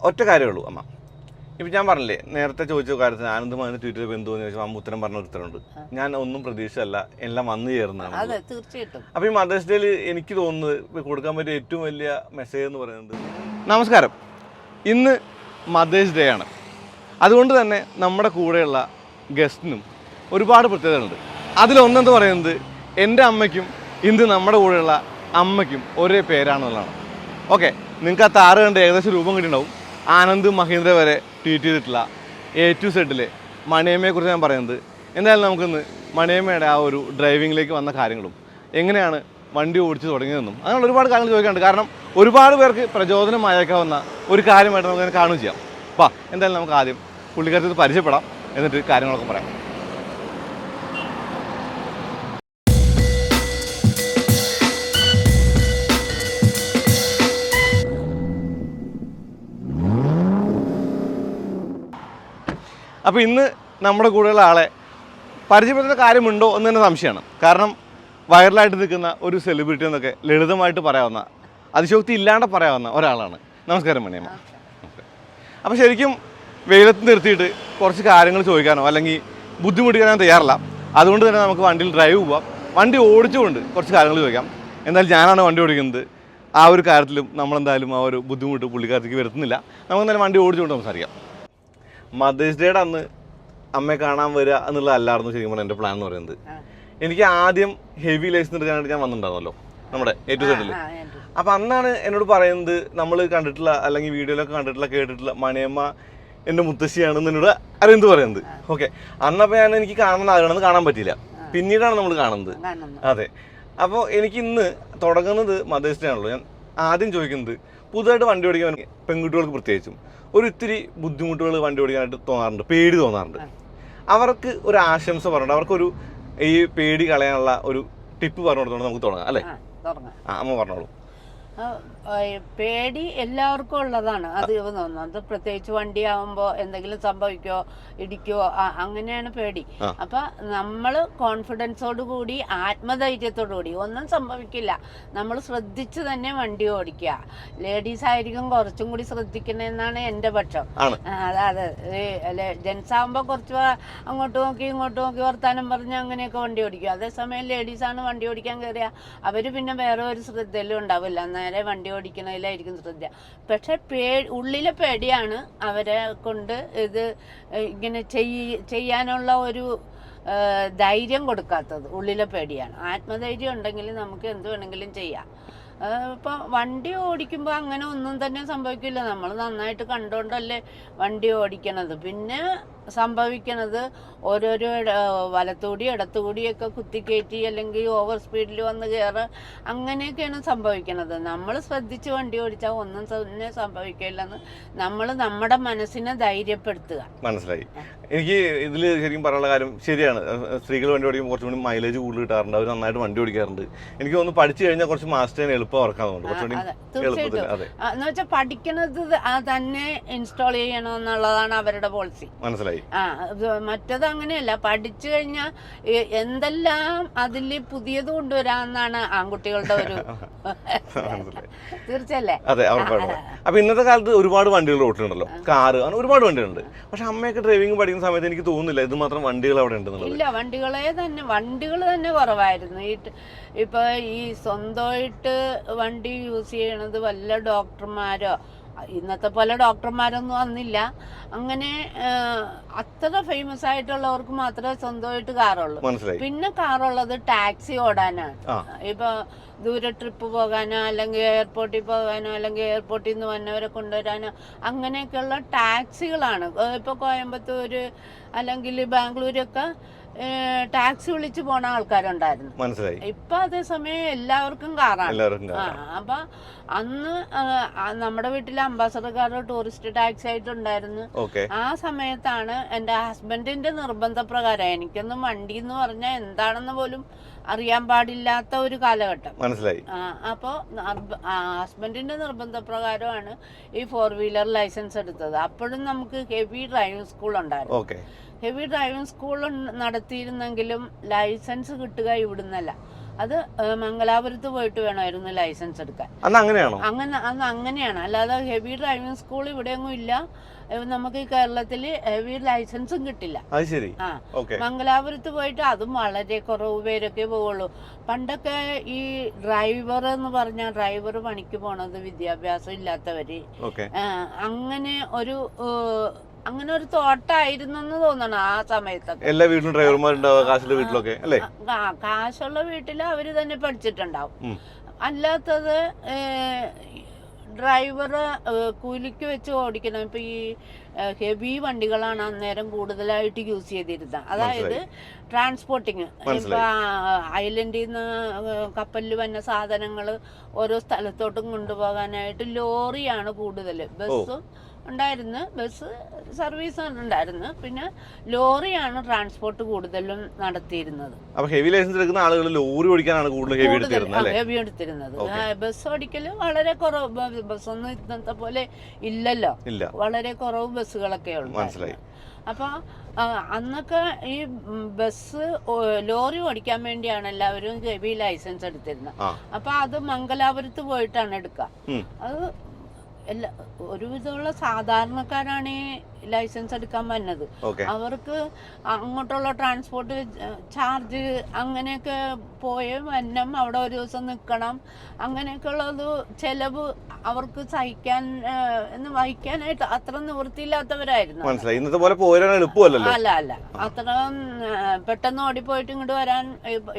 ഒറ്റ കാര്യമേ ഉള്ളൂ അമ്മ. ഇപ്പം ഞാൻ പറഞ്ഞില്ലേ നേരത്തെ ചോദിച്ച കാര്യത്തിന് ആനന്ദമായി ട്വീറ്റ് ചെയ്തപ്പോൾ എന്തോന്ന് ചോദിച്ചാൽ അമ്മ ഉത്തരം പറഞ്ഞ ഉത്തരമുണ്ട്. ഞാൻ ഒന്നും പ്രതീക്ഷയല്ല, എല്ലാം വന്നു ചേർന്നതാണ്. അതെ, തീർച്ചയായിട്ടും. അപ്പോൾ ഈ മദേഴ്സ് ഡേയിൽ എനിക്ക് തോന്നുന്നത് കൊടുക്കാൻ പറ്റിയ ഏറ്റവും വലിയ മെസ്സേജ് എന്ന് പറയുന്നത്, നമസ്കാരം, ഇന്ന് മദേഴ്സ് ഡേ ആണ്. അതുകൊണ്ട് തന്നെ നമ്മുടെ കൂടെയുള്ള ഗസ്റ്റിനും ഒരുപാട് പ്രത്യേകതകളുണ്ട്. അതിലൊന്നെന്ന് പറയുന്നത് എൻ്റെ അമ്മയ്ക്കും ഇന്ന് നമ്മുടെ കൂടെയുള്ള അമ്മയ്ക്കും ഒരേ പേരാണെന്നുള്ളതാണ്. ഓക്കെ, നിങ്ങൾക്ക് ആ താറ് കണ്ട് ഏകദേശം രൂപം കിട്ടിയിട്ടുണ്ടാവും. ആനന്ദ് മഹീന്ദ്ര വരെ ട്വീറ്റ് ചെയ്തിട്ടുള്ള A to Z മണിയമ്മയെക്കുറിച്ച് ഞാൻ പറയുന്നത്. എന്തായാലും നമുക്കിന്ന് മണിയമ്മയുടെ ആ ഒരു ഡ്രൈവിങ്ങിലേക്ക് വന്ന കാര്യങ്ങളും എങ്ങനെയാണ് വണ്ടി ഓടിച്ച് തുടങ്ങിയതെന്നും അങ്ങനെയുള്ള ഒരുപാട് കാര്യങ്ങൾ ചോദിക്കാനുണ്ട്. കാരണം ഒരുപാട് പേർക്ക് പ്രചോദനമായേക്കാവുന്ന ഒരു കാര്യമായിട്ട് നമുക്ക് കാണുകയും ചെയ്യാം. അപ്പോൾ എന്തായാലും നമുക്ക് ആദ്യം പുള്ളിക്കാരത്തിൽ പരിചയപ്പെടാം, എന്നിട്ട് കാര്യങ്ങളൊക്കെ പറയാം. അപ്പോൾ ഇന്ന് നമ്മുടെ കൂടെയുള്ള ആളെ പരിചയപ്പെടുത്തുന്ന കാര്യമുണ്ടോ എന്ന് തന്നെ സംശയമാണ്. കാരണം വൈറലായിട്ട് നിൽക്കുന്ന ഒരു സെലിബ്രിറ്റി എന്നൊക്കെ ലളിതമായിട്ട് പറയാവുന്ന, അതിശോക്തി ഇല്ലാണ്ട് പറയാവുന്ന ഒരാളാണ്. നമസ്കാരം മണിയമ്മ. അപ്പോൾ ശരിക്കും വെയിലത്ത് നിർത്തിയിട്ട് കുറച്ച് കാര്യങ്ങൾ ചോദിക്കാനോ അല്ലെങ്കിൽ ബുദ്ധിമുട്ടിക്കാനോ തയ്യാറല്ല. അതുകൊണ്ട് തന്നെ നമുക്ക് വണ്ടിയിൽ ഡ്രൈവ് പോവാം, വണ്ടി ഓടിച്ചുകൊണ്ട് കുറച്ച് കാര്യങ്ങൾ ചോദിക്കാം. എന്തായാലും ഞാനാണ് വണ്ടി ഓടിക്കുന്നത്, ആ ഒരു കാര്യത്തിലും നമ്മളെന്തായാലും ആ ഒരു ബുദ്ധിമുട്ട് പുള്ളിക്കാരത്തേക്ക് വരുത്തുന്നില്ല. നമുക്ക് എന്തായാലും വണ്ടി ഓടിച്ചുകൊണ്ട് സംസാരിക്കാം. മദേഴ്സ് ഡേയുടെ അന്ന് അമ്മയെ കാണാൻ വരിക എന്നുള്ളതല്ലായിരുന്നു ശരിക്കും പറഞ്ഞാൽ എൻ്റെ പ്ലാൻ എന്ന് പറയുന്നത്. എനിക്ക് ആദ്യം ഹെവി ലൈസൻസ് എടുക്കാനായിട്ട് ഞാൻ വന്നിട്ടുണ്ടായിരുന്നല്ലോ നമ്മുടെ A to Z. അപ്പം അന്നാണ് എന്നോട് പറയുന്നത്, നമ്മൾ കണ്ടിട്ടുള്ള അല്ലെങ്കിൽ വീഡിയോയിലൊക്കെ കണ്ടിട്ടുള്ള കേട്ടിട്ടുള്ള മണിയമ്മ എൻ്റെ മുത്തശ്ശിയാണെന്ന് എന്നോട് അരവിന്ദ് പറയുന്നത്. ഓക്കെ, അന്നപ്പോൾ എനിക്ക് കാണണമെന്ന് ആഗ്രഹം, കാണാൻ പറ്റിയില്ല. പിന്നീടാണ് നമ്മൾ കാണുന്നത്. അതെ, അപ്പോൾ എനിക്ക് ഇന്ന് തുടങ്ങുന്നത് മദേഴ്സ് ഡേ ആണല്ലോ. ഞാൻ ആദ്യം ചോദിക്കുന്നത്, പുതുതായിട്ട് വണ്ടി ഓടിക്കാൻ പെൺകുട്ടികൾക്ക് പ്രത്യേകിച്ചും ഒരു ഇത്തിരി ബുദ്ധിമുട്ടുകൾ വണ്ടി ഓടിക്കാനായിട്ട് തോന്നാറുണ്ട്, പേടി തോന്നാറുണ്ട്. അവർക്ക് ഒരു ആശംസ പറഞ്ഞിട്ട് അവർക്കൊരു ഈ പേടി കളയാനുള്ള ഒരു ടിപ്പ് പറഞ്ഞു കൊടുത്തോണ്ട് നമുക്ക് തുടങ്ങാം അല്ലേ? അമ്മ പറഞ്ഞോളൂ. പേടി എല്ലാവർക്കും ഉള്ളതാണ്. അത് തോന്നുന്നത് പ്രത്യേകിച്ച് വണ്ടിയാവുമ്പോൾ എന്തെങ്കിലും സംഭവിക്കോ ഇടിക്കോ അങ്ങനെയാണ് പേടി. അപ്പൊ നമ്മള് കോൺഫിഡൻസോട് കൂടി ആത്മധൈര്യത്തോടു കൂടി ഒന്നും സംഭവിക്കില്ല, നമ്മൾ ശ്രദ്ധിച്ച് തന്നെ വണ്ടി ഓടിക്കുക. ലേഡീസ് ആയിരിക്കും കുറച്ചും കൂടി ശ്രദ്ധിക്കണമെന്നാണ് എൻ്റെ പക്ഷം. അതെ, ജെൻസ് ആകുമ്പോൾ കുറച്ച് അങ്ങോട്ട് നോക്കി ഇങ്ങോട്ട് നോക്കി വർത്താനം പറഞ്ഞ് അങ്ങനെയൊക്കെ വണ്ടി ഓടിക്കും. അതേസമയം ലേഡീസാണ് വണ്ടി ഓടിക്കാൻ കയറിയ അവര് പിന്നെ വേറെ ഒരു ശ്രദ്ധയിലും ഉണ്ടാവില്ല, നേരെ വണ്ടി ഓടിക്കണതിലായിരിക്കും ശ്രദ്ധ. പക്ഷെ ഉള്ളിലെ പേടിയാണ് അവരെ കൊണ്ട് ഇത് ഇങ്ങനെ ചെയ്യാനുള്ള ഒരു ധൈര്യം കൊടുക്കാത്തത്. ഉള്ളിലെ പേടിയാണ്. ആത്മധൈര്യം ഉണ്ടെങ്കിൽ നമുക്ക് എന്ത് വേണമെങ്കിലും ചെയ്യാം. ഇപ്പം വണ്ടി ഓടിക്കുമ്പോൾ അങ്ങനെ ഒന്നും തന്നെ സംഭവിക്കില്ല. നമ്മൾ നന്നായിട്ട് കണ്ടുകൊണ്ടല്ലേ വണ്ടി ഓടിക്കണത്. പിന്നെ സംഭവിക്കണത് ഓരോരോ വലത്തുകൂടി ഇടത്തുകൂടിയൊക്കെ കുത്തിക്കയറ്റി അല്ലെങ്കിൽ ഓവർ സ്പീഡിൽ വന്ന് കയറുക, അങ്ങനെയൊക്കെയാണ് സംഭവിക്കണത്. നമ്മൾ ശ്രദ്ധിച്ച് വണ്ടി ഓടിച്ചാൽ ഒന്നും തന്നെ സംഭവിക്കില്ലെന്ന് നമ്മൾ നമ്മുടെ മനസ്സിനെ ധൈര്യപ്പെടുത്തുക. മനസ്സിലായി. എനിക്ക് ഇതിൽ ശരിക്കും പറയാനുള്ള കാര്യം ശരിയാണ്. സ്ത്രീകൾ വണ്ടി ഓടിക്കുമ്പോൾ കുറച്ചുകൂടി മൈലേജ് കൂടുതൽ കിട്ടാറുണ്ട്, അവർ നന്നായിട്ട് വണ്ടി ഓടിക്കാറുണ്ട്. എനിക്ക് തോന്നുന്നു പഠിച്ചു കഴിഞ്ഞാൽ കുറച്ച് മാസ്റ്ററിന് എളുപ്പം ഓർക്കാൻ തോന്നുന്നു. തീർച്ചയായിട്ടും. എന്ന് വെച്ചാൽ പഠിക്കണത് തന്നെ ഇൻസ്റ്റാൾ ചെയ്യണമെന്നുള്ളതാണ് അവരുടെ പോളിസി. മനസ്സിലായി. മറ്റത് അങ്ങനെയല്ല. പഠിച്ചു കഴിഞ്ഞാൽ എന്തെല്ലാം അതിൽ പുതിയത് കൊണ്ടുവരാമെന്നാണ് ആൺകുട്ടികളുടെ ഒരു തീർച്ചയല്ലേ? അതെ, അപ്പൊ ഇന്നത്തെ കാലത്ത് ഒരുപാട് വണ്ടികൾ റോട്ടിലുണ്ടല്ലോ, കാറ്, അങ്ങനെ ഒരുപാട് വണ്ടികളുണ്ട്. പക്ഷെ അമ്മയൊക്കെ ഡ്രൈവിംഗ് പഠിക്കുന്ന സമയത്ത് എനിക്ക് തോന്നുന്നില്ല ഇത് മാത്രം വണ്ടികൾ അവിടെ ഉണ്ടെന്നുള്ളത്. ഇല്ല, വണ്ടികൾ തന്നെ കുറവായിരുന്നു. ഇപ്പൊ ഈ സ്വന്തമായിട്ട് വണ്ടി യൂസ് ചെയ്യണത് വല്ല ഡോക്ടർമാരോ, ഇന്നത്തെ പോലെ ഡോക്ടർമാരൊന്നും വന്നില്ല, അങ്ങനെ അത്ര ഫേമസ് ആയിട്ടുള്ളവർക്ക് മാത്രമേ സ്വന്തമായിട്ട് കാറുള്ളൂ. പിന്നെ കാറുള്ളത് ടാക്സി ഓടാനാണ്. ഇപ്പൊ ദൂരെ ട്രിപ്പ് പോകാനോ അല്ലെങ്കിൽ എയർപോർട്ടിൽ പോകാനോ അല്ലെങ്കിൽ എയർപോർട്ടിൽ നിന്ന് വന്നവരെ കൊണ്ടുവരാനോ അങ്ങനെയൊക്കെയുള്ള ടാക്സികളാണ്. ഇപ്പൊ കോയമ്പത്തൂര് അല്ലെങ്കിൽ ബാംഗ്ലൂരൊക്കെ ടാക്സി വിളിച്ച് പോണ ആൾക്കാരുണ്ടായിരുന്നു. മനസ്സിലായി. ഇപ്പൊ അതേസമയം എല്ലാവർക്കും കാറാണ്. അപ്പൊ അന്ന് നമ്മുടെ വീട്ടിലെ അംബാസഡർ കാർ ടൂറിസ്റ്റ് ടാക്സി ആയിട്ടുണ്ടായിരുന്നു. ആ സമയത്താണ് എന്റെ ഹസ്ബൻഡിന്റെ നിർബന്ധപ്രകാരം, എനിക്കൊന്നും വണ്ടി എന്ന് പറഞ്ഞാൽ എന്താണെന്ന് പോലും അറിയാൻ പാടില്ലാത്ത ഒരു കാലഘട്ടം. മനസ്സിലായി. അപ്പോ ഹസ്ബൻഡിന്റെ നിർബന്ധപ്രകാരമാണ് ഈ 4-വീലർ ലൈസൻസ് എടുത്തത്. അപ്പോഴും നമുക്ക് ഹെവി ഡ്രൈവിംഗ് സ്കൂൾ ഉണ്ടായിരുന്നു. ഹെവി ഡ്രൈവിംഗ് സ്കൂൾ നടത്തിയിരുന്നെങ്കിലും ലൈസൻസ് കിട്ടുക ഇവിടുന്നല്ല, അത് മംഗലാപുരത്ത് പോയിട്ട് വേണമായിരുന്നു ലൈസൻസ് എടുക്കാൻ. അന്ന് അങ്ങനെയാണോ? അന്ന് അങ്ങനെയാണ്. അല്ലാതെ ഹെവി ഡ്രൈവിംഗ് സ്കൂൾ ഇവിടെയൊന്നും ഇല്ല. നമുക്ക് ഈ കേരളത്തിൽ ഹെവി ലൈസൻസും കിട്ടില്ല. അത് ശരി. മംഗലാപുരത്ത് പോയിട്ട് അതും വളരെ കുറവ് പേരൊക്കെ പോവുള്ളൂ. പണ്ടൊക്കെ ഈ ഡ്രൈവർ എന്ന് പറഞ്ഞാൽ ഡ്രൈവർ പണിക്ക് പോണത് വിദ്യാഭ്യാസം ഇല്ലാത്തവര്, അങ്ങനെ ഒരു തോട്ടായിരുന്നു എന്ന് തോന്നണം ആ സമയത്തൊക്കെ. എല്ലാ വീട്ടിലും ഡ്രൈവർമാരുണ്ടാവും, കാശുള്ള വീട്ടിലൊക്കെ അല്ലേ? കാശുള്ള വീട്ടിൽ അവര് തന്നെ പഠിച്ചിട്ടുണ്ടാവും. അല്ലാത്തത് ഡ്രൈവർ കൂലിക്ക് വെച്ച് ഓടിക്കണം. ഇപ്പൊ ഈ ഹെവി വണ്ടികളാണ് അന്നേരം കൂടുതലായിട്ട് യൂസ് ചെയ്തിരുന്നത്. അതായത് ട്രാൻസ്പോർട്ടിങ്, ഇപ്പൊ ഐലൻഡിൽ നിന്ന് കപ്പലിൽ വന്ന സാധനങ്ങൾ ഓരോ സ്ഥലത്തോട്ടും കൊണ്ടുപോകാനായിട്ട് ലോറിയാണ് കൂടുതൽ. ബസ്സും ഉണ്ടായിരുന്നു, ബസ് സർവീസ് ഉണ്ടായിരുന്നു, പിന്നെ ലോറിയാണ് ട്രാൻസ്പോർട്ട് കൂടുതലും നടത്തിയിരുന്നത്. അപ്പൊ ഹെവി ലൈസൻസ് എടുക്കുന്ന ആളുകൾ ലോറി ഓടിക്കാനാണ് കൂടുതൽ ഹെവി എടുത്തിരുന്നത്. ബസ് ഓടിക്കല് വളരെ കുറവ്. ബസ്സൊന്നും ഇന്നത്തെ പോലെ ഇല്ലല്ലോ, വളരെ കുറവ് ബസ്സുകളൊക്കെ ഉണ്ട്. അപ്പൊ അന്നൊക്കെ ഈ ബസ് ലോറി ഓടിക്കാൻ വേണ്ടിയാണ് എല്ലാവരും ഹെവി ലൈസൻസ് എടുത്തിരുന്നത്. അപ്പൊ അത് മംഗലാപുരത്ത് പോയിട്ടാണ് എടുക്കുക. അത് ഒരുവിധമുള്ള സാധാരണക്കാരാണ് ഈ ലൈസൻസ് എടുക്കാൻ വന്നത്. അവർക്ക് അങ്ങോട്ടുള്ള ട്രാൻസ്പോർട്ട് ചാർജ് അങ്ങനെയൊക്കെ പോയ വന്നം, അവിടെ ഒരു ദിവസം നിൽക്കണം, അങ്ങനെയൊക്കെ ഉള്ളത് ചെലവ് അവർക്ക് വഹിക്കാനായിട്ട് അത്ര നിവൃത്തിയില്ലാത്തവരായിരുന്നു. അല്ല അത്ര പെട്ടെന്ന് ഓടിപ്പോയിട്ട് ഇങ്ങോട്ട് വരാൻ.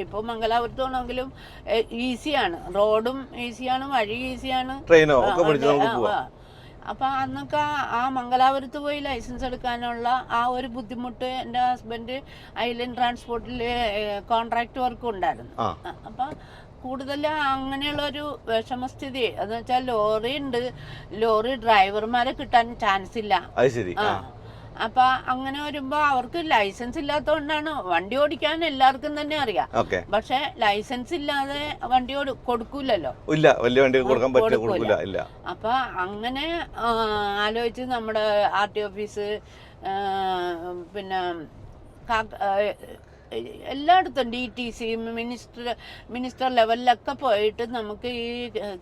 ഇപ്പൊ മംഗലാപുരത്ത് പോകണമെങ്കിലും ഈസിയാണ്, റോഡും ഈസിയാണ്, വഴി ഈസിയാണ്. അപ്പൊ അന്നൊക്കെ ആ മംഗലാപുരത്ത് പോയി ലൈസൻസ് എടുക്കാനുള്ള ആ ഒരു ബുദ്ധിമുട്ട് എൻ്റെ ഹസ്ബൻഡ് ഐലൻഡ് ട്രാൻസ്പോർട്ടില് കോൺട്രാക്ട് വർക്കും ഉണ്ടായിരുന്നു. അപ്പൊ കൂടുതൽ അങ്ങനെയുള്ള ഒരു വിഷമസ്ഥിതി എന്ന് വെച്ചാൽ ലോറി ഡ്രൈവർമാരെ കിട്ടാൻ ചാൻസ് ഇല്ല. അപ്പൊ അങ്ങനെ വരുമ്പോ അവർക്ക് ലൈസൻസ് ഇല്ലാത്തതുകൊണ്ടാണ്. വണ്ടി ഓടിക്കാൻ എല്ലാവർക്കും തന്നെ അറിയാം, പക്ഷെ ലൈസൻസ് ഇല്ലാതെ വണ്ടി കൊടുക്കൂലല്ലോ. അപ്പൊ അങ്ങനെ ആലോചിച്ച് നമ്മുടെ RT ഓഫീസ്, പിന്നെ എല്ലായിടത്തും DTC മിനിസ്റ്റർ ലെവലിലൊക്കെ പോയിട്ട് നമുക്ക് ഈ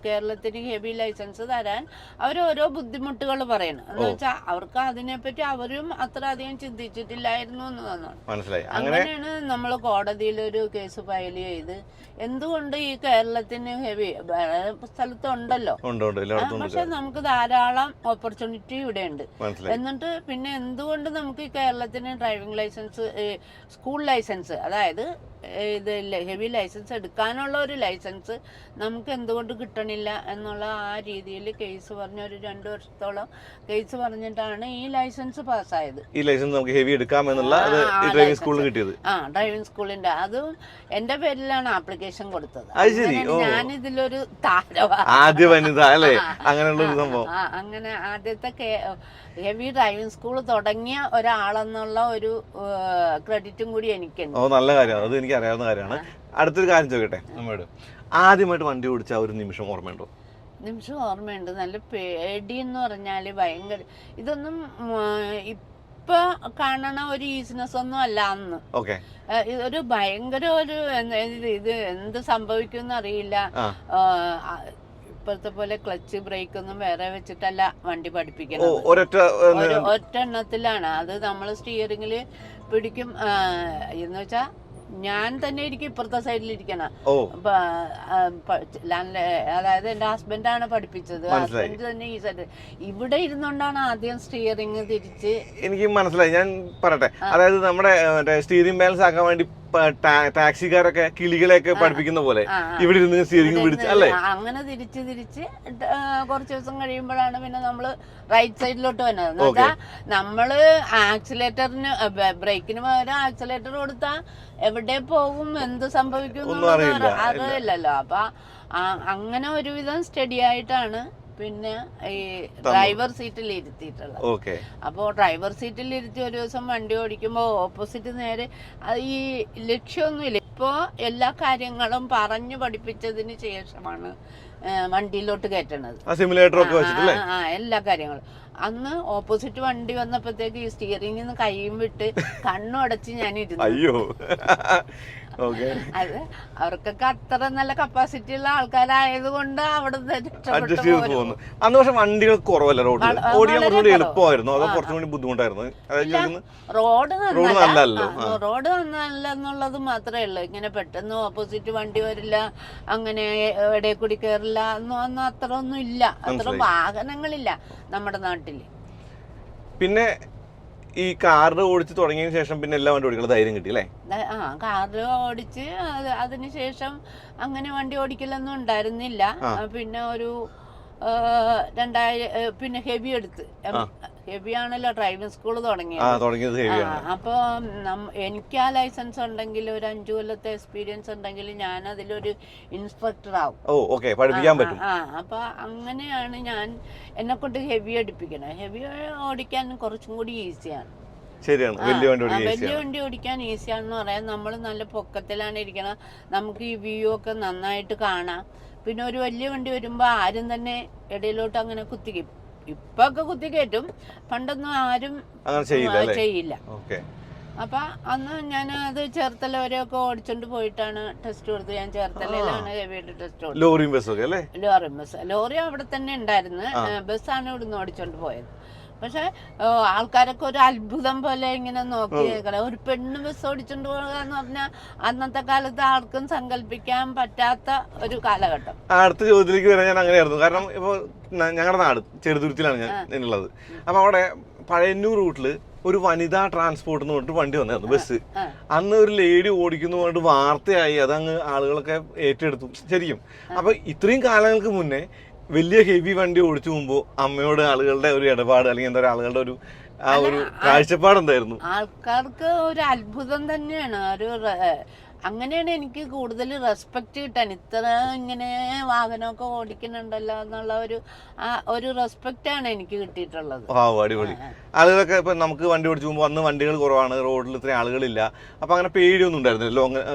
കേരളത്തിന് ഹെവി ലൈസൻസ് തരാൻ അവരോരോ ബുദ്ധിമുട്ടുകൾ പറയണം. എന്ന് വെച്ചാൽ അവർക്ക് അതിനെപ്പറ്റി അവരും അത്ര അധികം ചിന്തിച്ചിട്ടില്ലായിരുന്നു എന്ന് തോന്നുന്നു. അങ്ങനെയാണ് നമ്മൾ കോടതിയിലൊരു കേസ് ഫയൽ ചെയ്ത് എന്തുകൊണ്ട് ഈ കേരളത്തിന് ഹെവി സ്ഥലത്തുണ്ടല്ലോ, പക്ഷെ നമുക്ക് ധാരാളം ഓപ്പർച്യൂണിറ്റി ഇവിടെ ഉണ്ട്. എന്നിട്ട് പിന്നെ എന്തുകൊണ്ട് നമുക്ക് ഈ കേരളത്തിന് ഡ്രൈവിംഗ് ലൈസൻസ്, സ്കൂൾ ലൈസൻസ്, അതായത് ഇത് ഹെവി ലൈസൻസ് എടുക്കാനുള്ള ഒരു ലൈസൻസ് നമുക്ക് എന്തുകൊണ്ട് കിട്ടണില്ല എന്നുള്ള ആ രീതിയിൽ കേസ് പറഞ്ഞ ഒരു 2 വർഷത്തോളം കേസ് പറഞ്ഞിട്ടാണ് ഈ ലൈസൻസ് പാസ്സായത്. ഈ ലൈസൻസ് നമുക്ക് ഹെവി എടുക്കാമെന്നുള്ള ഡ്രൈവിംഗ് സ്കൂളിൽ കിട്ടിയത്. ഡ്രൈവിംഗ് സ്കൂളിന്റെ അതും എന്റെ പേരിലാണ് ആപ്ലിക്കേഷൻ കൊടുത്തത്. ഞാൻ ഇതിലൊരു ആദ്യ വനിത അല്ലേ, അങ്ങനെയുള്ള ഒരു സംഭവം. അങ്ങനെ ആദ്യത്തെ ഹെവി ഡ്രൈവിംഗ് സ്കൂൾ തുടങ്ങിയ ഒരാളെന്നുള്ള ഒരു ക്രെഡിറ്റും കൂടി എനിക്കുണ്ട്. നല്ല കാര്യമാണ്, അത് എനിക്ക് അറിയാവുന്ന കാര്യമാണ്. അടുത്തൊരു കാര്യം ചോദിക്കട്ടെ, നമ്മോട് ആദ്യമായിട്ട് വണ്ടി ഓടിച്ച ഒരു നിമിഷം ഓർമ്മയുണ്ടോ? നിമിഷം ഓർമ്മയുണ്ട്. നല്ല പേടി എന്ന് പറഞ്ഞാല് ഭയങ്കര, ഇതൊന്നും ഇപ്പൊ കാണണ ഒരു ഈസിനെസ് ഒന്നും അല്ല അന്ന്. ഒരു ഭയങ്കര ഒരു ഇത് എന്ത് സംഭവിക്കും അറിയില്ല. ഇപ്പോഴത്തെ പോലെ ക്ലച്ച് ബ്രേക്ക് ഒന്നും വേറെ വെച്ചിട്ടല്ല വണ്ടി പഠിപ്പിക്കുന്നത്, ഒറ്റ എണ്ണത്തിലാണ്. അത് നമ്മൾ സ്റ്റിയറിംഗില് പിടിക്കും എന്ന് വെച്ചാ ഞാൻ തന്നെ ഇരിക്കും ഇപ്പുറത്തെ സൈഡിലിരിക്കണം. അതായത് എന്റെ ഹസ്ബൻഡാണ് പഠിപ്പിച്ചത്, ഹസ്ബൻഡ് തന്നെ ഈ സൈഡ് ഇവിടെ ഇരുന്നോണ്ടാണ് ആദ്യം സ്റ്റിയറിംഗ് തിരിച്ച്. എനിക്ക് മനസ്സിലായി, ഞാൻ പറയട്ടെ. അതായത് നമ്മുടെ സ്റ്റിയറിംഗ് ബാലൻസ് ആക്കാൻ വേണ്ടി ടാക്സിക്കാരൊക്കെ കിളികളെയൊക്കെ പഠിപ്പിക്കുന്ന പോലെ ഇവിടെ ഇരുന്ന് സ്റ്റിയറിംഗ് പിടിച്ച് അല്ലേ, അങ്ങനെ തിരിച്ച് കുറച്ച് ദിവസം കഴിയുമ്പോഴാണ് പിന്നെ നമ്മള് റൈറ്റ് സൈഡിലോട്ട് വന്നത്. എന്ന് വെച്ചാൽ നമ്മള് ആക്സിലേറ്ററിന് ബ്രേക്കിന് പകരം ആക്സിലേറ്റർ കൊടുത്താ എവിടെ പോകും, എന്ത് സംഭവിക്കും അറിയില്ലല്ലോ. അപ്പൊ അങ്ങനെ ഒരുവിധം സ്റ്റഡി ആയിട്ടാണ് പിന്നെ ഈ ഡ്രൈവർ സീറ്റിൽ ഇരുത്തിയിട്ടുള്ളത്. അപ്പോ ഡ്രൈവർ സീറ്റിൽ ഇരുത്തി ഒരു ദിവസം വണ്ടി ഓടിക്കുമ്പോ ഓപ്പോസിറ്റ് നേരെ ഈ ലക്ഷ്യമൊന്നുമില്ല. ഇപ്പോ എല്ലാ കാര്യങ്ങളും പറഞ്ഞു പഠിപ്പിച്ചതിന് ശേഷമാണ് വണ്ടിയിലോട്ട് കയറ്റണത്, എല്ലാ കാര്യങ്ങളും. അന്ന് ഓപ്പോസിറ്റ് വണ്ടി വന്നപ്പോഴത്തേക്ക് ഈ സ്റ്റിയറിംഗിൽ നിന്ന് കൈയും വിട്ട് കണ്ണും അടച്ച് ഞാൻ ഇരുന്നു. ഓക്കെ. അത് അവർക്കൊക്കെ അത്ര നല്ല കപ്പാസിറ്റി ഉള്ള ആൾക്കാരായത് കൊണ്ട് അവിടെ അഡ്ജസ്റ്റ് ചെയ്ത് പോകുന്നു. അന്ന് പക്ഷെ വണ്ടികൾ കുറവല്ല റോഡിൽ, ഓടിക്കാൻ കുറച്ചുകൂടി എളുപ്പമായിരുന്നു അതോ കുറച്ചും കൂടി ബുദ്ധിമുട്ടായിരുന്നു? റോഡ് നല്ലല്ലോ. റോഡ് നന്നല്ല എന്നുള്ളത് മാത്രമേ ഉള്ളൂ. ഇങ്ങനെ പെട്ടെന്ന് ഓപ്പോസിറ്റ് വണ്ടി വരില്ല, അങ്ങനെ ഇടയിൽ കൂടി കയറില്ല ഒന്നും അത്ര ഒന്നും ഇല്ല, അത്ര വാഹനങ്ങളില്ല നമ്മുടെ നാട്ടില്. പിന്നെ ഈ കാറ് ഓടിച്ച് തുടങ്ങിയതിന് ശേഷം പിന്നെ എല്ലാ വണ്ടി ഓടിക്കുന്ന ധൈര്യം കിട്ടി അല്ലേ? കാറ് ഓടിച്ച് അതിനുശേഷം അങ്ങനെ വണ്ടി ഓടിക്കലൊന്നും ഉണ്ടായിരുന്നില്ല. പിന്നെ ഒരു 2000 പിന്നെ ഹെവി എടുത്ത്, ഹെവി ആണല്ലോ ഡ്രൈവിംഗ് സ്കൂൾ തുടങ്ങിയത്. അപ്പൊ എനിക്ക് ആ ലൈസൻസ് ഉണ്ടെങ്കിൽ ഒരു 5 കൊല്ലത്തെ എക്സ്പീരിയൻസ് ഉണ്ടെങ്കിൽ ഞാൻ അതിലൊരു ഇൻസ്ട്രക്ടർ ആവും. അപ്പൊ അങ്ങനെയാണ് ഞാൻ എന്നെ കൊണ്ട് ഹെവി എടുപ്പിക്കണം. ഹെവി ഓടിക്കാൻ കുറച്ചും കൂടി ഈസിയാണ്. ശരിയാണ്, വലിയ വണ്ടി ഓടിക്കാൻ ഈസിയാണെന്ന് പറയാൻ നമ്മൾ നല്ല പൊക്കത്തിലാണ് ഇരിക്കണം, നമുക്ക് ഈ വ്യൂ ഒക്കെ നന്നായിട്ട് കാണാം. പിന്നെ ഒരു വലിയ വണ്ടി വരുമ്പോ ആരും തന്നെ ഇടയിലോട്ട് അങ്ങനെ കുത്തിക്കും. ഇപ്പൊ ഒക്കെ കുത്തിക്കയറ്റും, പണ്ടൊന്നും ആരും ചെയ്യില്ല. അപ്പൊ അന്ന് ഞാൻ അത് ചേർത്തല വരെയൊക്കെ ഓടിച്ചോണ്ട് പോയിട്ടാണ് ടെസ്റ്റ് കൊടുത്തത്. ഞാൻ ചേർത്തലയിലാണ് ഹെവിയായിട്ട് ടെസ്റ്റ് കൊടുത്തത്. ലോറി അവിടെ തന്നെ ഉണ്ടായിരുന്നു, ബസ്സാണ് ഇവിടുന്ന് ഓടിച്ചോണ്ട് പോയത്. പക്ഷെ ആൾക്കാരൊക്കെ ഒരു അത്ഭുതം പോലെ ഇങ്ങനെ നോക്കി ഒരു പെണ്ണ് ബസ് ഓടിച്ചോണ്ട് പോകുക എന്ന് പറഞ്ഞാൽ അന്നത്തെ കാലത്ത് ആർക്കും സങ്കല്പിക്കാൻ പറ്റാത്ത ഒരു കാലഘട്ടം. അടുത്ത ചോദ്യത്തിലേക്ക് വരാൻ ഞാൻ അങ്ങനെയായിരുന്നു. കാരണം ഇപ്പൊ ഞങ്ങളുടെ നാട് ചെറുതുരുത്തിലാണ് ഞാൻ ഉള്ളത്. അപ്പൊ അവിടെ പഴയന്നൂർ റൂട്ടില് ഒരു വനിതാ ട്രാൻസ്പോർട്ട് എന്ന് പറഞ്ഞിട്ട് വണ്ടി വന്നായിരുന്നു, ബസ്. അന്ന് ഒരു ലേഡി ഓടിക്കുന്നു പറഞ്ഞിട്ട് വാർത്തയായി, അതങ്ങ് ആളുകളൊക്കെ ഏറ്റെടുത്തു ശരിക്കും. അപ്പൊ ഇത്രയും കാലങ്ങൾക്ക് മുന്നേ വലിയ ഹെവി വണ്ടി ഓടിച്ചു പോകുമ്പോ അമ്മയോട് ആളുകളുടെ ഒരു ഇടപാട് അല്ലെങ്കിൽ എന്താ പറയുക, ആളുകളുടെ ഒരു ആ ഒരു കാഴ്ചപ്പാട് എന്തായിരുന്നു? ആൾക്കാർക്ക് ഒരു അത്ഭുതം തന്നെയാണ്. അങ്ങനെയാണ് എനിക്ക് കൂടുതൽ റെസ്പെക്ട് കിട്ടാൻ. ഇത്ര ഇങ്ങനെ വാഹനമൊക്കെ ഓടിക്കുന്നുണ്ടല്ലോ എന്നുള്ള ഒരു റെസ്പെക്റ്റ് ആണ് എനിക്ക് കിട്ടിയിട്ടുള്ളത്. അടിപൊളി. ആളുകളൊക്കെ ഇപ്പൊ നമുക്ക് വണ്ടി ഓടിച്ചു പോകുമ്പോൾ അന്ന് വണ്ടികൾ കുറവാണ്, റോഡിൽ ഇത്രയും ആളുകളില്ല, അപ്പൊ അങ്ങനെ പേടിയൊന്നും ഉണ്ടായിരുന്നില്ല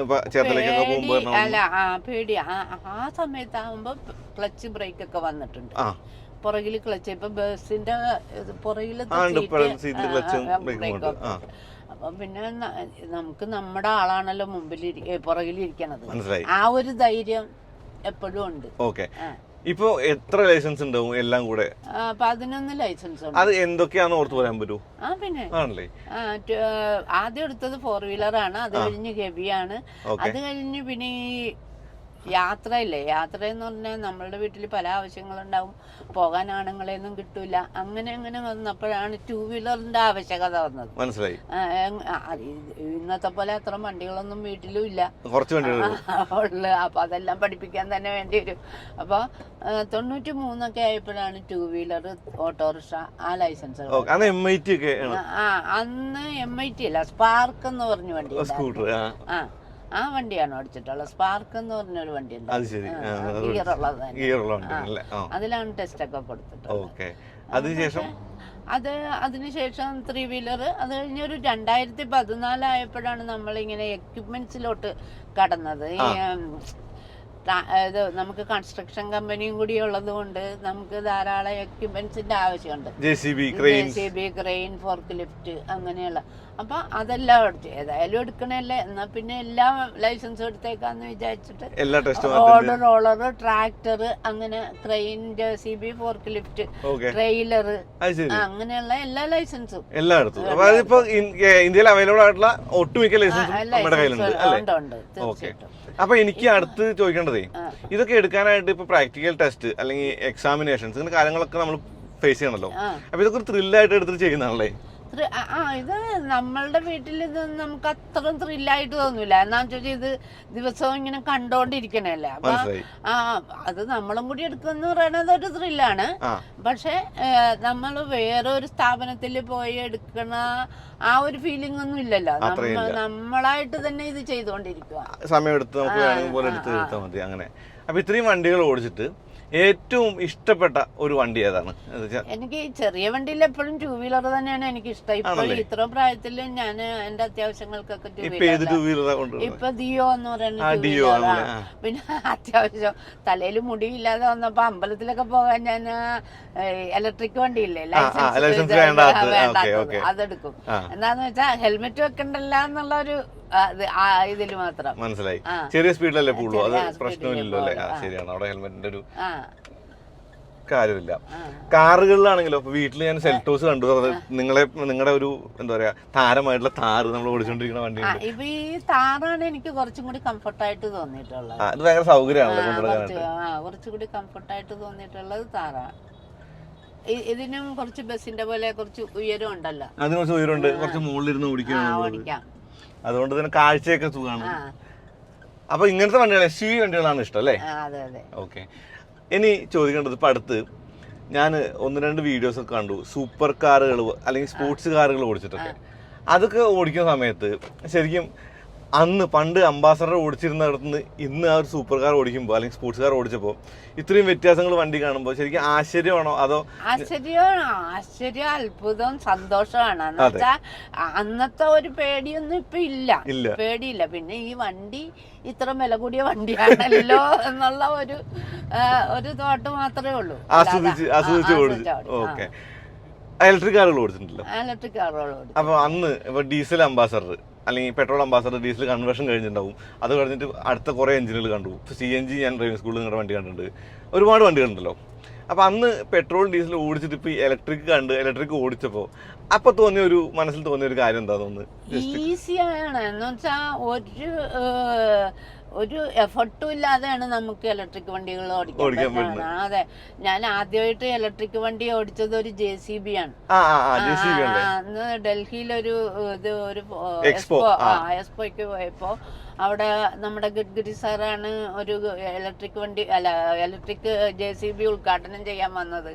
ചേർത്തലേക്കൊക്കെ പോകുമ്പോൾ? അല്ല, പേടി ആ സമയത്താകുമ്പോ ക്ലച്ച് ബ്രേക്ക് ഒക്കെ വന്നിട്ടുണ്ട്, പുറകില് ക്ലച്ച്. ഇപ്പൊ ബസിന്റെ പുറകില് അപ്പൊ പിന്നെ നമുക്ക് നമ്മുടെ ആളാണല്ലോ മുമ്പിൽ പുറകിലിരിക്കണത്, ആ ഒരു ധൈര്യം എപ്പോഴും ഉണ്ട്. ഇപ്പൊ എത്ര ലൈസൻസ് ഉണ്ടാവും എല്ലാം കൂടെ? 11 ലൈസൻസ് ഉണ്ട്. അത് എന്തൊക്കെയാന്ന് ഓർത്ത് പറയാൻ പറ്റുമോ? പിന്നെ ആദ്യം എടുത്തത് 4 വീലർ ആണ്, അത് കഴിഞ്ഞ് ഹെവിയാണ്, അത് കഴിഞ്ഞ് പിന്നെ ഈ യാത്രയില്ലേ, യാത്ര എന്ന് പറഞ്ഞാൽ നമ്മളുടെ വീട്ടിൽ പല ആവശ്യങ്ങളുണ്ടാവും, പോകാൻ ആണുങ്ങളെയൊന്നും കിട്ടൂല. അങ്ങനെ വന്നപ്പോഴാണ് 2 വീലറിന്റെ ആവശ്യകത വന്നത്. മനസ്സിലായി. ഇന്നത്തെ പോലെ അത്ര വണ്ടികളൊന്നും വീട്ടിലും ഇല്ല, ഉള്ളു. അപ്പൊ അതെല്ലാം പഠിപ്പിക്കാൻ തന്നെ വേണ്ടി വരും. അപ്പൊ 93 ആയപ്പോഴാണ് 2 വീലർ, ഓട്ടോറിക്ഷ ആ ലൈസൻസ്. അന്ന് MIT അല്ല, സ്പാർക്ക് എന്ന് പറഞ്ഞ വണ്ടി, ആ വണ്ടിയാണ് ഓടിച്ചിട്ടുള്ളത്. സ്പാർക്ക് എന്ന് പറഞ്ഞൊരു വണ്ടി ഉണ്ട്, അതിലാണ് ടെസ്റ്റ് ഒക്കെ കൊടുത്തിട്ടുള്ളത്. അതിനുശേഷം 3 വീലർ. അത് കഴിഞ്ഞൊരു 2014 ആയപ്പോഴാണ് നമ്മളിങ്ങനെ എക്യുപ്മെന്റ്സിലോട്ട് കടന്നത്. ഇത് നമുക്ക് കൺസ്ട്രക്ഷൻ കമ്പനിയും കൂടി ഉള്ളത് കൊണ്ട് നമുക്ക് ധാരാളം എക്യുപ്മെന്റ്സിന്റെ ആവശ്യമുണ്ട്. JCB, ക്രെയിൻ, ഫോർക്ക് ലിഫ്റ്റ് അങ്ങനെയുള്ള. അപ്പൊ അതെല്ലാം ഏതായാലും എടുക്കണല്ലേ, എന്നാ പിന്നെ എല്ലാം ലൈസൻസ് എടുത്തേക്കാന്ന് വിചാരിച്ചിട്ട് റോളർ, ട്രാക്ടർ, അങ്ങനെ crane, JCB, fork lift, trailer, അങ്ങനെയുള്ള എല്ലാ ലൈസൻസും ഇന്ത്യയിൽ അവൈലബിൾ ആയിട്ടുള്ള ഒട്ടുമിക്ക ലൈസൻസും ഉണ്ട് തീർച്ചയായിട്ടും. അപ്പൊ എനിക്ക് അടുത്ത് ചോദിക്കേണ്ടതേ, ഇതൊക്കെ എടുക്കാനായിട്ട് ഇപ്പൊ പ്രാക്ടിക്കൽ ടെസ്റ്റ് അല്ലെങ്കിൽ എക്സാമിനേഷൻസ് ഇങ്ങനെ കാര്യങ്ങളൊക്കെ നമ്മൾ ഫേസ് ചെയ്യണല്ലോ. അപ്പൊ ഇതൊക്കെ ഒരു ത്രില്ലായിട്ട് എടുത്തിട്ട് ചെയ്യുന്നതാണല്ലേ? ഇത് നമ്മളുടെ വീട്ടിൽ ഇത് നമുക്ക് അത്രയും ത്രില്ലായിട്ട് തോന്നൂല. എന്നാന്ന് വെച്ചാൽ ഇത് ദിവസവും ഇങ്ങനെ കണ്ടോണ്ടിരിക്കണല്ലേ. അപ്പൊ അത് നമ്മളും കൂടി എടുക്കുന്ന പറയണത് ഒരു ത്രില്ലാണ്. പക്ഷെ നമ്മൾ വേറെ ഒരു സ്ഥാപനത്തിൽ പോയി എടുക്കണ ആ ഒരു ഫീലിംഗ് ഒന്നും ഇല്ലല്ലോ. നമ്മളായിട്ട് തന്നെ ഇത് ചെയ്തുകൊണ്ടിരിക്കുക. സമയമെടുത്ത് നമുക്ക് വേണമെങ്കിൽ പോലെ എടുത്ത് എടുത്താൽ മതി. അങ്ങനെ അപ്പൊ ഇത്രയും വണ്ടികൾ ഓടിച്ചിട്ട് ഏറ്റവും ഇഷ്ടപ്പെട്ട ഒരു വണ്ടി ഏതാണ്? എനിക്ക് ചെറിയ വണ്ടിയിൽ എപ്പോഴും 2 വീലർ തന്നെയാണ് എനിക്ക് ഇഷ്ടം. ഇപ്പൊ ഇത്ര പ്രായത്തില് ഞാൻ എന്റെ അത്യാവശ്യങ്ങൾക്കൊക്കെ 2 വീലർ. ഇപ്പൊ ദിയോ എന്ന് പറയുന്ന പിന്നെ അത്യാവശ്യം തലയിൽ മുടിയില്ലാതെ വന്നപ്പോ അമ്പലത്തിലൊക്കെ പോകാൻ ഞാൻ ഇലക്ട്രിക് വണ്ടിയില്ലേ, ലൈസൻസ് വേണ്ടാത്തത്, അതെടുക്കും. എന്താന്ന് വെച്ചാ ഹെൽമെറ്റ് വെക്കണ്ടല്ല എന്നുള്ള ഒരു ഇതില് മാത്രം. മനസ്സിലായി. ചെറിയ സ്പീഡിലല്ലേ പോകുള്ളൂ, അത് പ്രശ്നമില്ലല്ലോ അല്ലേ? ശരിയാണ്, അവിടെ ഹെൽമെറ്റിന്റെ ഒരു കാര്യമില്ല. കാറുകളിലാണെങ്കിലോ വീട്ടിൽ ഞാൻ സെൽറ്റോസ് കണ്ടു, നിങ്ങളുടെ ഒരു എന്താ പറയാ താരമായിട്ടുള്ള താറ് നമ്മൾ ഓടിച്ചോണ്ടിരിക്കുന്ന വണ്ടി. ഇപ്പൊ ഈ താറാണ് എനിക്ക് കുറച്ചും കൂടി കംഫർട്ടായിട്ട് തോന്നിയിട്ടുള്ളത്. അത് ഭയങ്കര സൗകര്യമാണല്ലോ, കുറച്ചുകൂടി കംഫർട്ടായിട്ട് തോന്നിയിട്ടുള്ളത് താറാണ്. ഇതിനും കുറച്ച് ബസ്സിന്റെ പോലെ കുറച്ച് ഉയരം ഉണ്ടല്ലോ, അതിന് കുറച്ച് ഉയരമുണ്ട്, കുറച്ച് മുകളിലിരുന്ന് ഓടിക്കാം, അതുകൊണ്ട് തന്നെ കാഴ്ചയൊക്കെ സുഖമാണ്. അപ്പൊ ഇങ്ങനത്തെ വണ്ടികൾ SUV വണ്ടികളാണ് ഇഷ്ടം അല്ലേ? ഓക്കെ. ഇനി ചോദിക്കേണ്ടത്, ഇപ്പം അടുത്ത് ഞാൻ 1-2 വീഡിയോസ് ഒക്കെ കണ്ടു, സൂപ്പർ കാറുകൾ അല്ലെങ്കിൽ സ്പോർട്സ് കാറുകൾ ഓടിച്ചിട്ടൊക്കെ. അതൊക്കെ ഓടിക്കുന്ന സമയത്ത് ശരിക്കും അന്ന് പണ്ട് അംബാസഡർ ഓടിച്ചിരുന്നിടത്ത് നിന്ന് ഇന്ന് ആ ഒരു സൂപ്പർ കാർ ഓടിക്കുമ്പോൾ അല്ലെങ്കിൽ സ്പോർട്സ് കാർ ഓടിച്ചപ്പോൾ ഇത്രയും വ്യത്യാസങ്ങൾ വണ്ടി കാണുമ്പോൾ ശരിക്കും ആശ്ചര്യമാണോ അതോ? ആശ്ചര്യം, അത്ഭുതം, സന്തോഷമാണ്. അന്നത്തെ ഒരു പേടിയൊന്നും ഇപ്പൊ ഇല്ല, പേടിയില്ല. പിന്നെ ഈ വണ്ടി ഇത്ര വില കൂടിയ വണ്ടിയാണല്ലോ എന്നുള്ള ഒരു തോട്ട് മാത്രമേ ഉള്ളൂ. ആസ്വദിച്ച് ഓടിച്ചു. ഓക്കെ. ഇലക്ട്രിക് കാറുകൾ ഓടിച്ചിട്ടുണ്ടല്ലോ. ഇലക്ട്രിക് കാറുകൾ ഓടിച്ചു. അപ്പൊ അന്ന് ഇപ്പൊ ഡീസൽ അംബാസഡർ അല്ലെങ്കിൽ പെട്രോൾ അംബാസഡർ ഡീസൽ കൺവേർഷൻ കഴിഞ്ഞിട്ടുണ്ടാവും. അത് കഴിഞ്ഞിട്ട് അടുത്ത കുറേ എഞ്ചിനുകൾ കണ്ടു. CNG ഞാൻ ഡ്രൈവിംഗ് സ്കൂളിൽ നിങ്ങളുടെ വണ്ടി കണ്ടിട്ടുണ്ട്, ഒരുപാട് വണ്ടികളുണ്ടല്ലോ. അപ്പോൾ അന്ന് പെട്രോൾ ഡീസൽ ഓടിച്ചിട്ട് ഇപ്പോൾ ഇലക്ട്രിക് ഓടിച്ചപ്പോൾ അപ്പോൾ മനസ്സിൽ തോന്നിയ ഒരു കാര്യം എന്താ തോന്നുന്നത്? ഈസിയാണ് എന്ന് വെച്ചാൽ ഒരു എഫർട്ടും ഇല്ലാതെയാണ് നമുക്ക് ഇലക്ട്രിക് വണ്ടികൾ ഓടിക്കാൻ പറ്റുന്നത്. അതെ, ഞാൻ ആദ്യമായിട്ട് ഇലക്ട്രിക് വണ്ടി ഓടിച്ചത് ഒരു JCB ആണ്. അന്ന് ഡൽഹിയിലൊരു എക്സ്പോയ്ക്ക് പോയപ്പോ അവിടെ നമ്മുടെ ഗഡ്കരി സാറാണ് ഒരു ഇലക്ട്രിക് JCB ഉദ്ഘാടനം ചെയ്യാൻ വന്നത്.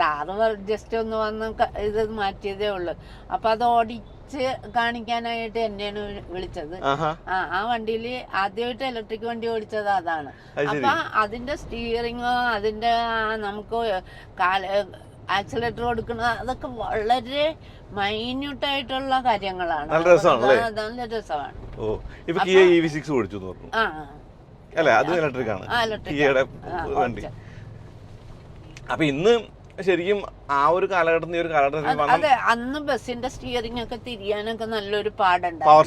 സാറ് ജസ്റ്റ് ഒന്ന് വന്ന് ഇത് മാറ്റിയതേ ഉള്ളു. അപ്പൊ അത് കാണിക്കാനായിട്ട് എന്നെയാണ് വിളിച്ചത്. ആ വണ്ടിയിൽ ആദ്യമായിട്ട് ഇലക്ട്രിക് വണ്ടി ഓടിച്ചത് അതാണ്. അപ്പൊ അതിന്റെ സ്റ്റിയറിങ്ങോ അതിന്റെ നമുക്ക് ആക്സിലേറ്റർ കൊടുക്കുന്നത് അതൊക്കെ വളരെ മൈന്യൂട്ടായിട്ടുള്ള കാര്യങ്ങളാണ്. നല്ല രസമാണ്. അപ്പൊ ഇന്ന് ശരിക്കും ആ ഒരു കാലഘട്ടത്തിൽ അതെ, അന്ന് ബസ്സിന്റെ സ്റ്റിയറിംഗ് ഒക്കെ തിരിയാനൊക്കെ നല്ലൊരു പാടുണ്ട്. പവർ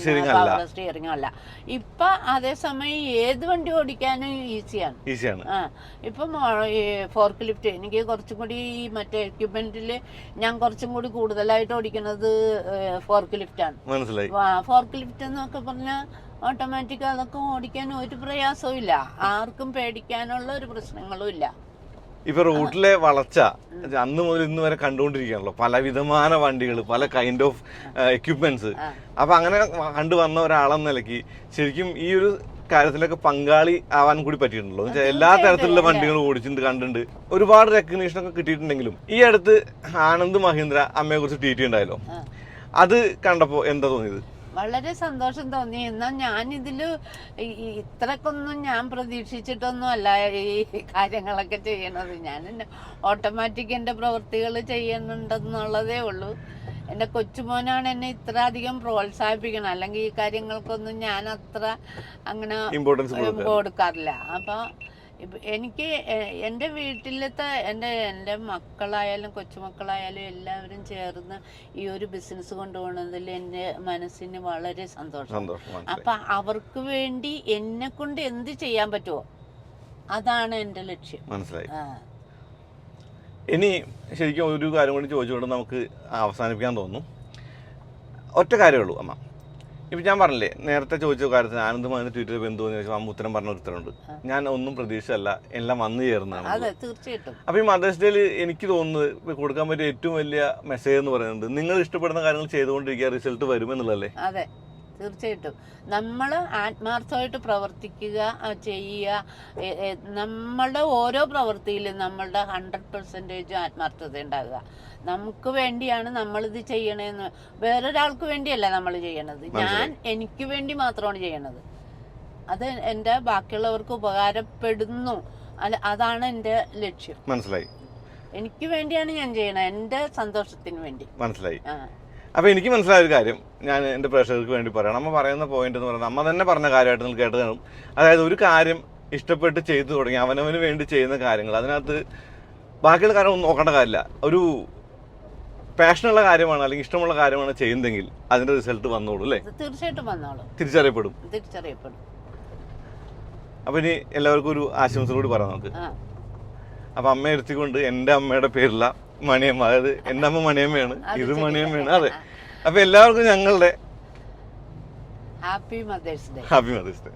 സ്റ്റിയറിംഗ് അല്ല. ഇപ്പൊ അതേസമയം ഏത് വണ്ടി ഓടിക്കാനും ഈസിയാണ്. ഇപ്പം ഫോർക്ക് ലിഫ്റ്റ് എനിക്ക് കുറച്ചും കൂടി മറ്റേ എക്യുപ്മെന്റില് ഞാൻ കുറച്ചും കൂടി കൂടുതലായിട്ട് ഓടിക്കുന്നത് ഫോർക്ക് ലിഫ്റ്റ് ആണ്. ഫോർക്ക് ലിഫ്റ്റ് എന്നൊക്കെ പറഞ്ഞാൽ ഓട്ടോമാറ്റിക്, അതൊക്കെ ഓടിക്കാൻ ഒരു പ്രയാസവും ഇല്ല, ആർക്കും പേടിക്കാനുള്ള ഒരു പ്രശ്നങ്ങളും ഇല്ല. ഇപ്പൊ റൂട്ടിലെ വളർച്ച അന്ന് മുതൽ ഇന്ന് വരെ കണ്ടുകൊണ്ടിരിക്കുകയാണല്ലോ, പലവിധമായ വണ്ടികൾ, പല കൈൻഡ് ഓഫ് എക്യുപ്മെന്റ്സ്. അപ്പൊ അങ്ങനെ കണ്ടുവന്ന ഒരാളെന്ന നിലയ്ക്ക് ശരിക്കും ഈ ഒരു കാര്യത്തിലൊക്കെ പങ്കാളി ആവാൻ കൂടി പറ്റിയിട്ടുണ്ടല്ലോ. എല്ലാ തരത്തിലുള്ള വണ്ടികൾ ഓടിച്ചിട്ടുണ്ട്, കണ്ടിട്ടുണ്ട്, ഒരുപാട് റെക്കഗ്നീഷൻ ഒക്കെ കിട്ടിയിട്ടുണ്ടെങ്കിലും ഈ അടുത്ത് ആനന്ദ് മഹീന്ദ്ര അമ്മയെ കുറിച്ച് ട്വീറ്റ് ഉണ്ടായല്ലോ, അത് കണ്ടപ്പോ എന്താ തോന്നിയത്? വളരെ സന്തോഷം തോന്നി. എന്നാൽ ഞാനിതില് ഇത്രക്കൊന്നും ഞാൻ പ്രതീക്ഷിച്ചിട്ടൊന്നും അല്ല ഈ കാര്യങ്ങളൊക്കെ ചെയ്യണത്. ഞാൻ ഓട്ടോമാറ്റിക് എൻ്റെ പ്രവൃത്തികൾ ചെയ്യുന്നുണ്ടെന്നുള്ളതേ ഉള്ളൂ. എൻ്റെ കൊച്ചുമോനാണ് എന്നെ ഇത്ര അധികം പ്രോത്സാഹിപ്പിക്കണം, അല്ലെങ്കിൽ ഈ കാര്യങ്ങൾക്കൊന്നും ഞാൻ അത്ര അങ്ങനെ ഇമ്പോർട്ടൻസ് കൊടുക്കാറില്ല. അപ്പൊ എനിക്ക് എൻ്റെ വീട്ടിലത്തെ എൻ്റെ മക്കളായാലും കൊച്ചുമക്കളായാലും എല്ലാവരും ചേർന്ന് ഈ ഒരു ബിസിനസ് കൊണ്ടുപോകുന്നതിൽ എൻ്റെ മനസ്സിന് വളരെ സന്തോഷം. അപ്പൊ അവർക്ക് വേണ്ടി എന്നെ കൊണ്ട് എന്ത് ചെയ്യാൻ പറ്റുമോ അതാണ് എൻ്റെ ലക്ഷ്യം. മനസ്സിലായി. ഇനി ശരിക്കും ഒരു കാര്യം കൂടി ചോദിച്ചുകൊണ്ട് നമുക്ക് അവസാനിപ്പിക്കാൻ തോന്നുന്നു. ഒറ്റ കാര്യമേ ഉള്ളൂ അമ്മ. ഇപ്പം ഞാൻ പറഞ്ഞില്ലേ നേരത്തെ ചോദിച്ച കാര്യത്തിന് ആനന്ദമായി ട്വിറ്ററിൽ എന്തോന്ന് ചോദിച്ചാൽ അമ്മ ഉത്തരം പറഞ്ഞ ഉത്തരമുണ്ട്. ഞാൻ ഒന്നും പ്രതീക്ഷയല്ല, എല്ലാം വന്നു ചേർന്നതാണ്. തീർച്ചയായിട്ടും. അപ്പം ഈ മദേഴ്സ് ഡേയിൽ എനിക്ക് തോന്നുന്നത് കൊടുക്കാൻ പറ്റിയ ഏറ്റവും വലിയ മെസ്സേജ് എന്ന് പറയുന്നത് നിങ്ങൾ ഇഷ്ടപ്പെടുന്ന കാര്യങ്ങൾ ചെയ്തുകൊണ്ടിരിക്കുക, റിസൾട്ട് വരുമെന്നുള്ളതല്ലേ? അതെ, തീർച്ചയായിട്ടും. നമ്മൾ ആത്മാർത്ഥമായിട്ട് പ്രവർത്തിക്കുക, ചെയ്യുക. നമ്മളുടെ ഓരോ പ്രവൃത്തിയിലും നമ്മളുടെ 100% ആത്മാർത്ഥത ഉണ്ടാകുക. നമുക്ക് വേണ്ടിയാണ് നമ്മളിത് ചെയ്യണേന്ന്, വേറൊരാൾക്ക് വേണ്ടിയല്ല നമ്മൾ ചെയ്യണത്. ഞാൻ എനിക്ക് വേണ്ടി മാത്രമാണ് ചെയ്യണത്. അത് എൻ്റെ ബാക്കിയുള്ളവർക്ക് ഉപകാരപ്പെടുന്നു, അതാണ് എൻ്റെ ലക്ഷ്യം. മനസ്സിലായി. എനിക്ക് വേണ്ടിയാണ് ഞാൻ ചെയ്യണത്, എൻ്റെ സന്തോഷത്തിന് വേണ്ടി. മനസ്സിലായി. അപ്പോൾ എനിക്ക് മനസ്സിലായ ഒരു കാര്യം ഞാൻ എൻ്റെ പ്രേക്ഷകർക്ക് വേണ്ടി പറയാം. അമ്മ പറയുന്ന പോയിന്റ് എന്ന് പറയുന്നത് അമ്മ തന്നെ പറഞ്ഞ കാര്യമായിട്ട് നിങ്ങൾ കേട്ട് കാണും. അതായത് ഒരു കാര്യം ഇഷ്ടപ്പെട്ട് ചെയ്തു തുടങ്ങി അവനവന് വേണ്ടി ചെയ്യുന്ന കാര്യങ്ങൾ, അതിനകത്ത് ബാക്കിയുള്ള കാര്യം ഒന്നും നോക്കേണ്ട കാര്യമില്ല. ഒരു പാഷനുള്ള കാര്യമാണ് അല്ലെങ്കിൽ ഇഷ്ടമുള്ള കാര്യമാണ് ചെയ്യുന്നതെങ്കിൽ അതിന്റെ റിസൾട്ട് വന്നോളൂ അല്ലേ? തീർച്ചയായിട്ടും വന്നോളൂ, തിരിച്ചറിയപ്പെടും. അപ്പൊ ഇനി എല്ലാവർക്കും ഒരു ആശംസ കൂടി പറയാം നമുക്ക്. അപ്പൊ അമ്മയെ എടുത്തിക്കൊണ്ട് എൻ്റെ അമ്മയുടെ പേരില്ല മണിയമ്മ, അതായത് എൻ്റെ അമ്മ മണിയമ്മയാണ്, ഇത് മണിയമ്മയാണ്. അതെ, അപ്പൊ എല്ലാവർക്കും ഞങ്ങളുടെ happy mother's day. Happy mother's day.